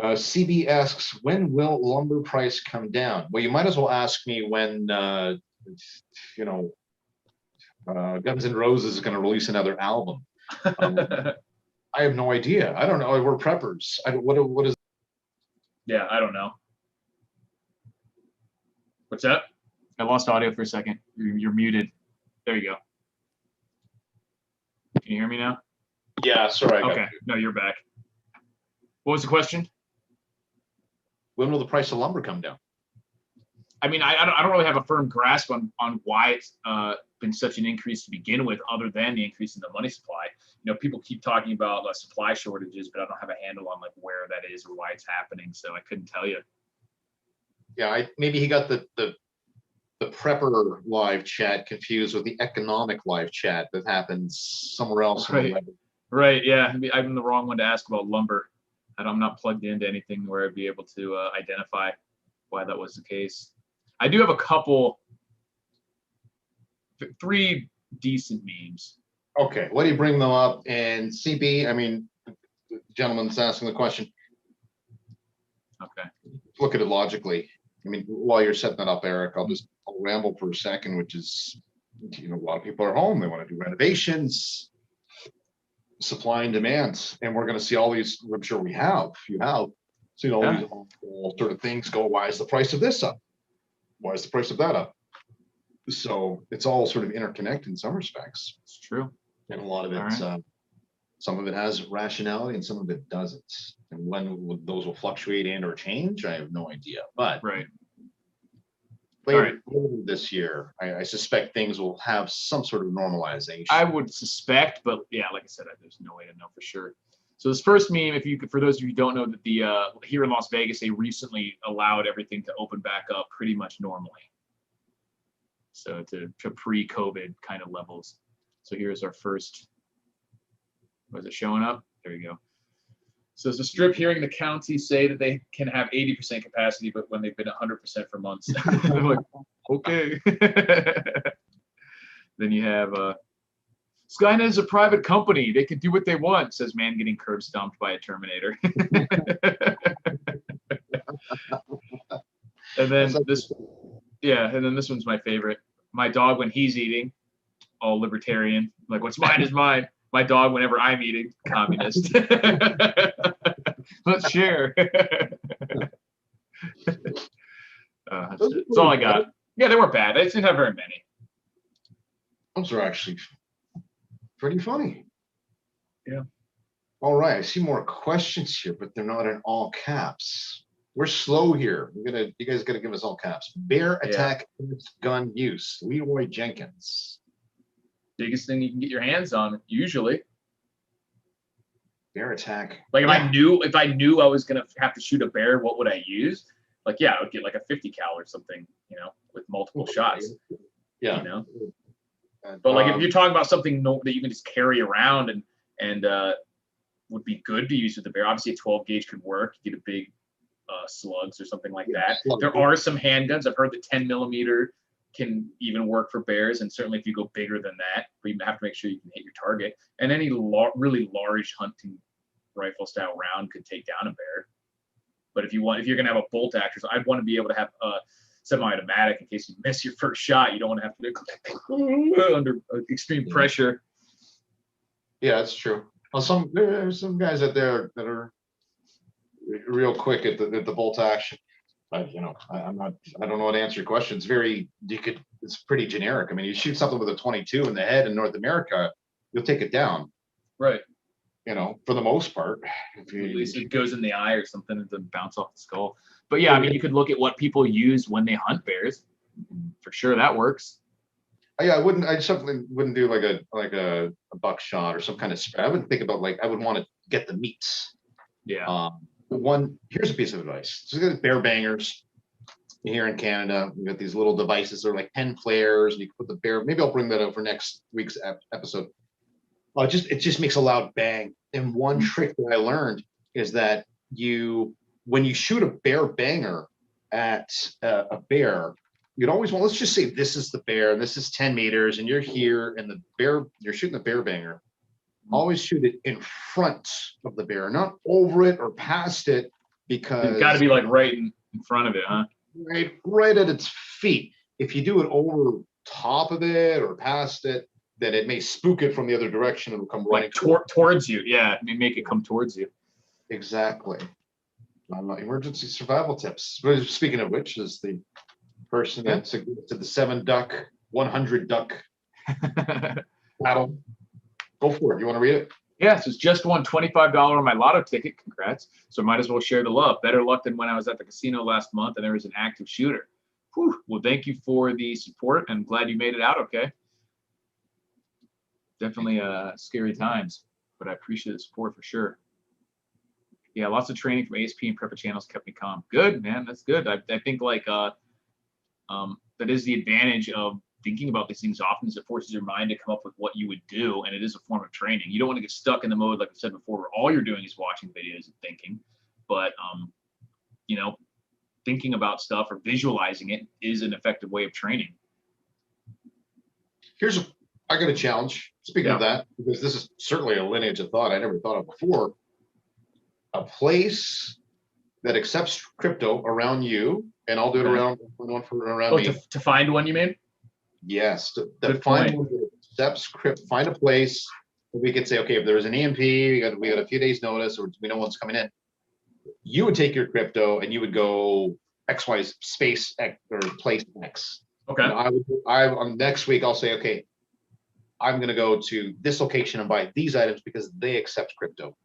CB asks, when will lumber price come down? Well, you might as well ask me when, you know, Guns N' Roses is going to release another album. I have no idea. I don't know. We're preppers. What is? Yeah, I don't know. What's that? I lost audio for a second. You're muted. There you go. Can you hear me now? Yeah, sorry. Okay. No, you're back. What was the question? When will the price of lumber come down? I mean, I don't really have a firm grasp on why it's been such an increase to begin with, other than the increase in the money supply. You know, people keep talking about supply shortages, but I don't have a handle on like where that is or why it's happening. So I couldn't tell you. Yeah, maybe he got the prepper live chat confused with the economic live chat that happens somewhere else. Right. Right. Yeah. I'm the wrong one to ask about lumber. I'm not plugged into anything where I'd be able to identify why that was the case. I do have a couple, 3 decent memes. Okay, what do you bring them up? And CB, I mean, the gentleman's asking the question. Okay. Look at it logically. I mean, while you're setting that up, Eric, I'll ramble for a second, which is, you know, a lot of people are home. They want to do renovations, supply and demand, and we're going to see all these. I'm sure you have seen all these sort of things go. Why is the price of this up? Why is the price of that up? So it's all sort of interconnected in some respects. It's true. And a lot of it, some of it has rationality and some of it doesn't. And when those will fluctuate and or change, I have no idea. But later this year, I suspect things will have some sort of normalization. I would suspect, but yeah, like I said, there's no way to know for sure. So this first meme, if you could, for those of you who don't know, that the here in Las Vegas, they recently allowed everything to open back up pretty much normally. So to pre-COVID kind of levels. So here's our first. Was it showing up? There you go. So it's a strip hearing the county say that they can have 80% capacity, but when they've been 100% for months. I'm like, okay. Then you have Skynet is a private company. They can do what they want, says man getting curb stomped by a Terminator. And then this, and then this one's my favorite. My dog when he's eating, all libertarian. Like, what's mine is mine. My dog whenever I'm eating, communist. Let's share. That's all I got. Yeah, they weren't bad. I didn't have very many. Those are actually pretty funny. Yeah. All right, I see more questions here, but they're not in all caps. We're slow here. You guys gotta give us all caps. Bear attack gun use. Leroy Jenkins. Biggest thing you can get your hands on, usually. Bear attack. Like if I knew I was gonna have to shoot a bear, what would I use? Like, yeah, I would get like a 50 cal or something, you know, with multiple shots. Yeah. You know. But like if you're talking about something that you can just carry around and would be good to use with the bear, obviously a 12 gauge could work. You get a big slugs or something like that. There are some handguns. I've heard the 10mm can even work for bears, and certainly if you go bigger than that, but you have to make sure you can hit your target. And any really large hunting rifle style round could take down a bear. But if you're gonna have a bolt action, I'd want to be able to have a semi-automatic in case you miss your first shot. You don't want to have to do under extreme pressure. Yeah, that's true. Well, there's some guys out there that are real quick at the bolt action. You know, I don't know how to answer your question. It's pretty generic. I mean, you shoot something with a 22 in the head in North America, you'll take it down. Right. You know, for the most part. At least it goes in the eye or something, it doesn't bounce off the skull. But yeah, I mean, you could look at what people use when they hunt bears. For sure, that works. Yeah, I certainly wouldn't do like a buckshot or some kind of spread. I wouldn't think about I would want to get the meats. Yeah. Here's a piece of advice. So we got bear bangers here in Canada. We got these little devices. They're like 10 flares, and you can put the bear. Maybe I'll bring that up for next week's episode. It just makes a loud bang. And one trick that I learned is that when you shoot a bear banger at a bear, you'd always want, let's just say this is the bear and this is 10 meters and you're here and you're shooting the bear banger. Always shoot it in front of the bear, not over it or past it, because it's got to be like right in front of it, huh? Right at its feet. If you do it over top of it or past it, then it may spook it from the other direction and will come running towards you. Yeah, make it come towards you. Exactly. Emergency survival tips. But speaking of which, is the person that suggested the 7 duck, 100 duck battle. Go for it. You want to read it? Yes, it's just won $25 on my lotto ticket. Congrats. So might as well share the love. Better luck than when I was at the casino last month and there was an active shooter. Whew. Well, thank you for the support. I'm glad you made it out okay. Definitely scary times, but I appreciate the support for sure. Yeah, lots of training from ASP and prepper channels kept me calm. Good, man. That's good. I think like that is the advantage of thinking about these things often, is it forces your mind to come up with what you would do, and it is a form of training. You don't want to get stuck in the mode, like I said before, where all you're doing is watching videos and thinking. But you know, thinking about stuff or visualizing it is an effective way of training. I got a challenge. Speaking of that, because this is certainly a lineage of thought I never thought of before. A place that accepts crypto around you, and I'll do it around me. To find one, you mean? Yes, to find one that accepts crypto. Find a place where we could say, okay, if there was an EMP, we got a few days notice, or we know what's coming in. You would take your crypto and you would go XY space X or place X. Okay. And on next week I'll say, okay, I'm going to go to this location and buy these items because they accept crypto.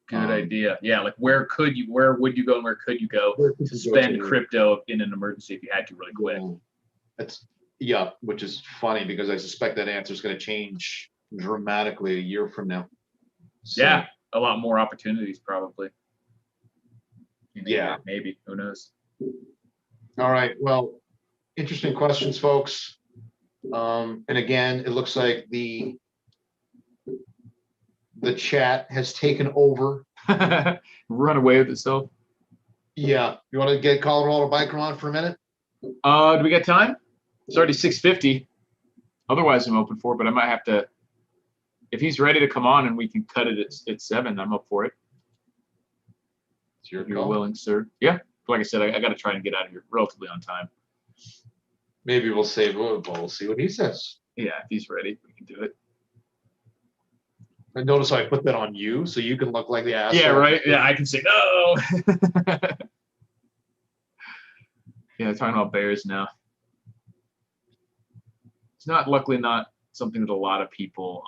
Good idea. Yeah, like where would you go and where could you go to spend crypto in an emergency if you had to really quick? Which is funny because I suspect that answer is going to change dramatically a year from now. So, yeah, a lot more opportunities probably. Maybe. Who knows? All right. Well, interesting questions, folks. And again, it looks like the chat has taken over. Run away with itself. Yeah. You want to get Colorado Biker on for a minute? Do we got time? It's already 6:50. Otherwise, I'm open for it, but I might have to. If he's ready to come on and we can cut it at 7, I'm up for it. It's your call. You're willing, sir. Yeah. Like I said, I got to try and get out of here relatively on time. Maybe we'll see what he says. Yeah, if he's ready, we can do it. I notice I put that on you, so you can look like the asshole. Yeah, right. Yeah, I can say no. Yeah, talking about bears now. It's luckily not something that a lot of people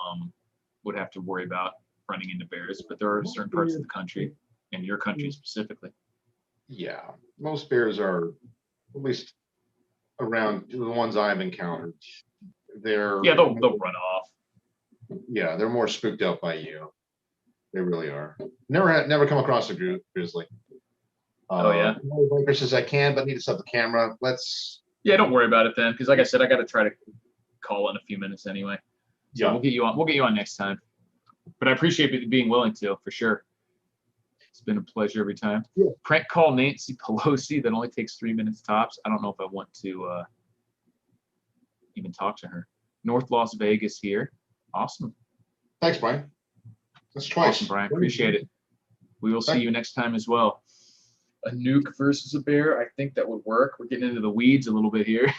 would have to worry about, running into bears, but there are certain parts of the country, and your country specifically. Yeah, most bears are, at least around the ones I've encountered, they'll run off. Yeah, they're more spooked out by you. They really are. Never come across a grizzly. As as I can, but need to set the camera. Don't worry about it then, because like I said, I got to try to call in a few minutes anyway. So we'll get you on. We'll get you on next time. But I appreciate being willing to, for sure. It's been a pleasure every time. Yeah. Prank call Nancy Pelosi. That only takes 3 minutes tops. I don't know if I want to even talk to her. North Las Vegas here. Awesome. Thanks, Brian. That's twice. Awesome, Brian. Appreciate it. We will see you next time as well. A nuke versus a bear. I think that would work. We're getting into the weeds a little bit here.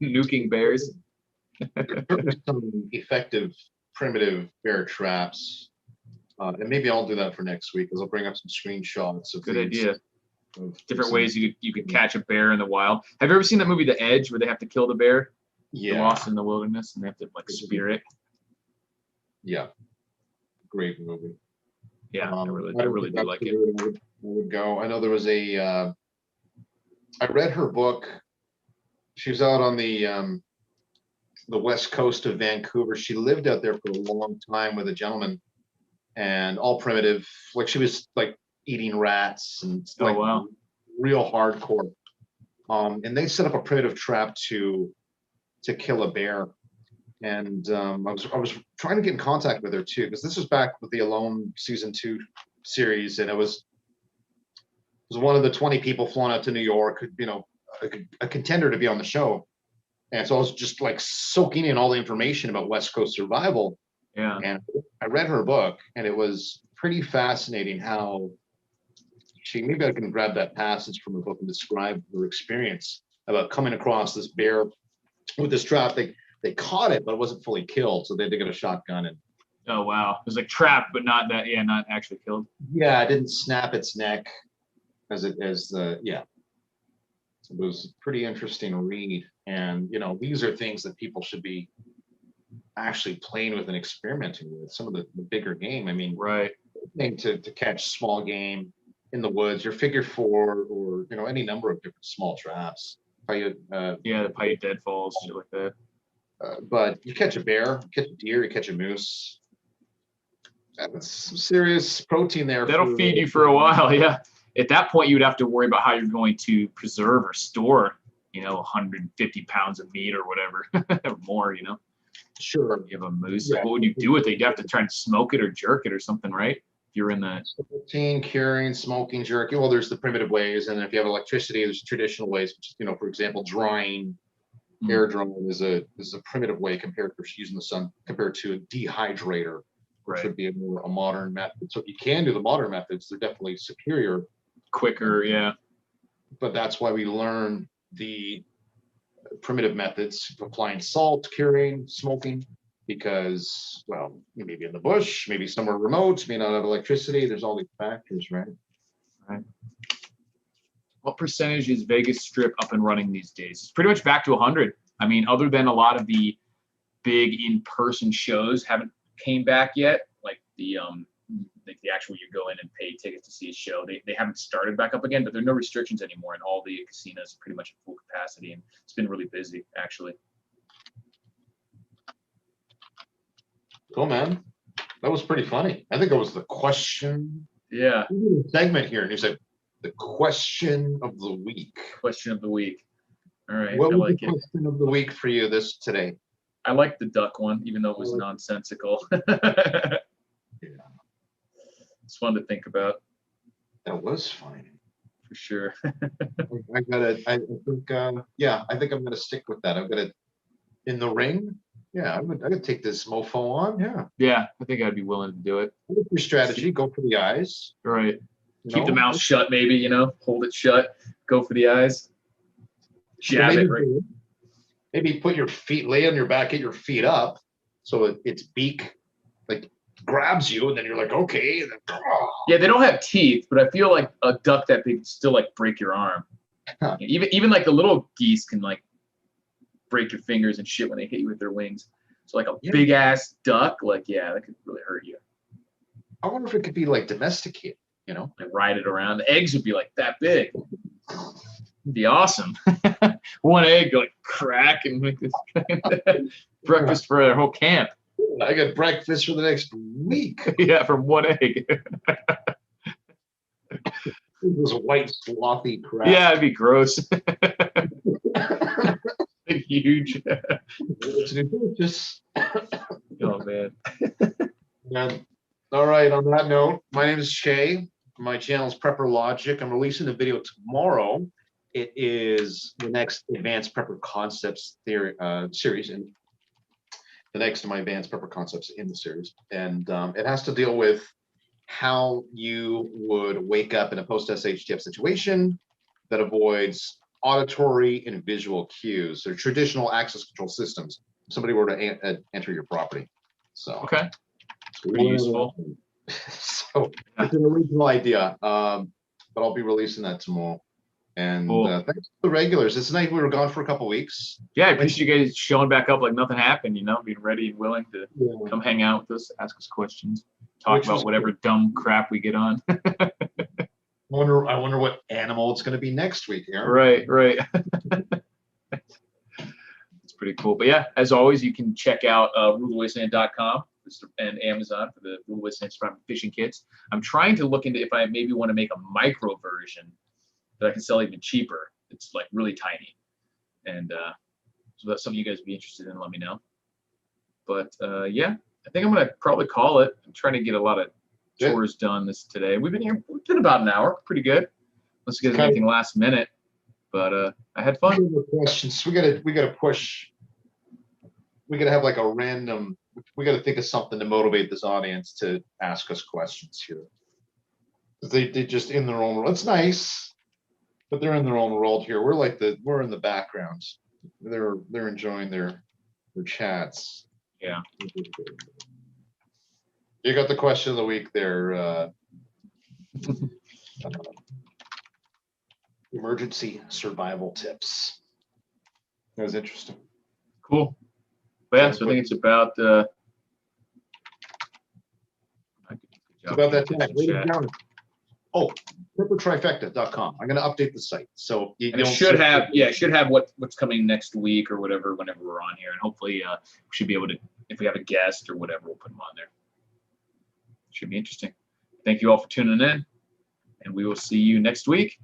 Nuking bears. There's some effective primitive bear traps. And maybe I'll do that for next week, because I'll bring up some screenshots of Good idea. Different ways you could catch a bear in the wild. Have you ever seen that movie The Edge, where they have to kill the bear? Yeah. They're lost in the wilderness and they have to spear it. Yeah. Great movie. Yeah, I really do like it. I would go. I know there was I read her book. She was out on the west coast of Vancouver. She lived out there for a long time with a gentleman, and all primitive. Like, she was like eating rats and Oh, like wow. real hardcore. And they set up a primitive trap to kill a bear. And I was trying to get in contact with her too, because this was back with the Alone season 2 series, and it was one of the 20 people flown out to New York, you know, a contender to be on the show. And so I was just like soaking in all the information about West Coast survival. Yeah. And I read her book, and it was pretty fascinating how maybe I can grab that passage from her book and describe her experience about coming across this bear with this trap. They caught it, but it wasn't fully killed, so they had to get a shotgun and. Oh, wow. It was like trapped, but not that. Yeah, not actually killed. Yeah, it didn't snap its neck yeah. It was a pretty interesting read, and you know, these are things that people should be actually playing with and experimenting with. Some of the bigger game. I mean, right. To catch small game in the woods, your figure 4, or you know, any number of different small traps. The Paiute deadfalls, shit like that. But you catch a bear, you catch a deer, you catch a moose. That's some serious protein there. That'll feed you for a while, yeah. At that point, you would have to worry about how you're going to preserve or store, you know, 150 pounds of meat or whatever, or more, you know. Sure. You have a moose. Yeah. Like, what would you do with it? You'd have to try and smoke it or jerk it or something, right? If you're in the curing, smoking, jerking. Well, there's the primitive ways, and then if you have electricity, there's traditional ways. Which, you know, for example, drying, air drying is a primitive way compared to using the sun, compared to a dehydrator, which would be a modern method. So if you can do the modern methods, they're definitely superior. Quicker, yeah. But that's why we learn the primitive methods, applying salt, curing, smoking, because, well, you may be in the bush, maybe somewhere remote, may not have electricity. There's all these factors, right? Right. What percentage is Vegas Strip up and running these days? It's pretty much back to 100. I mean, other than a lot of the big in-person shows haven't came back yet, like the actual you go in and pay tickets to see a show. They haven't started back up again, but there are no restrictions anymore, and all the casinos are pretty much at full capacity, and it's been really busy actually. Cool, man. That was pretty funny. I think it was the question. Yeah. Segment here, and you said the question of the week. Question of the week. All right. What was the question of the week for you today? I like the duck one, even though it was nonsensical. Yeah. It's fun to think about. That was fun. For sure. I think I'm gonna stick with that. I'm gonna in the ring. Yeah, I'm gonna take this mofo on. Yeah. Yeah, I think I'd be willing to do it. Your strategy, go for the eyes. Right. Keep the mouth shut, maybe, you know, hold it shut, go for the eyes. Jab it, right? Maybe put your feet, lay on your back, get your feet up, so its beak like grabs you, and then you're like, okay. And then, yeah, they don't have teeth, but I feel like a duck that big still like break your arm. Huh. Even like the little geese can like break your fingers and shit when they hit you with their wings. So like a big ass duck, like that could really hurt you. I wonder if it could be like domesticated, you know, like ride it around. The eggs would be like that big. It'd be awesome. One egg like crack and make this breakfast for a whole camp. I got breakfast for the next week. Yeah, from one egg. This white slothy crap. Yeah, it'd be gross. Huge. Just. Oh man. Yeah. All right. On that note, my name is Shay. My channel is Prepper Logic. I'm releasing a video tomorrow. It is the next Advanced Prepper Concepts theory series, and the next of my Advanced Prepper Concepts in the series, and it has to deal with how you would wake up in a post-SHTF situation that avoids auditory and visual cues. They're traditional access control systems. If somebody were to enter your property. So okay, it's pretty useful. So it's an original idea, but I'll be releasing that tomorrow. And cool. Thanks to the regulars. It's nice we were gone for a couple weeks. Yeah, I appreciate you guys showing back up like nothing happened, you know, being ready and willing to come hang out with us, ask us questions, talk about whatever dumb crap we get on. I wonder what animal it's going to be next week, Right. Aaron. It's pretty cool. But yeah, as always, you can check out rulewasteland.com. and Amazon for the Rule List and fishing kits. I'm trying to look into if I maybe want to make a micro version that I can sell even cheaper. It's like really tiny, and so that's something you guys would be interested in. Let me know. But yeah, I think I'm gonna probably call it. I'm trying to get a lot of chores done today. We've been about an hour, pretty good. Unless you guys have anything last minute, but I had fun. Questions. We gotta push. We gotta have like a random. We gotta think of something to motivate this audience to ask us questions here. They just in their own world. It's nice, but they're in their own world here. We're in the background. They're enjoying their chats. Yeah. You got the question of the week there. Emergency survival tips. That was interesting. Cool. But yeah, so I think it's about that time. Oh, preparedness.com. I'm going to update the site, so it should have what's coming next week or whatever whenever we're on here, and hopefully we should be able to, if we have a guest or whatever, we'll put them on there. Should be interesting. Thank you all for tuning in, and we will see you next week.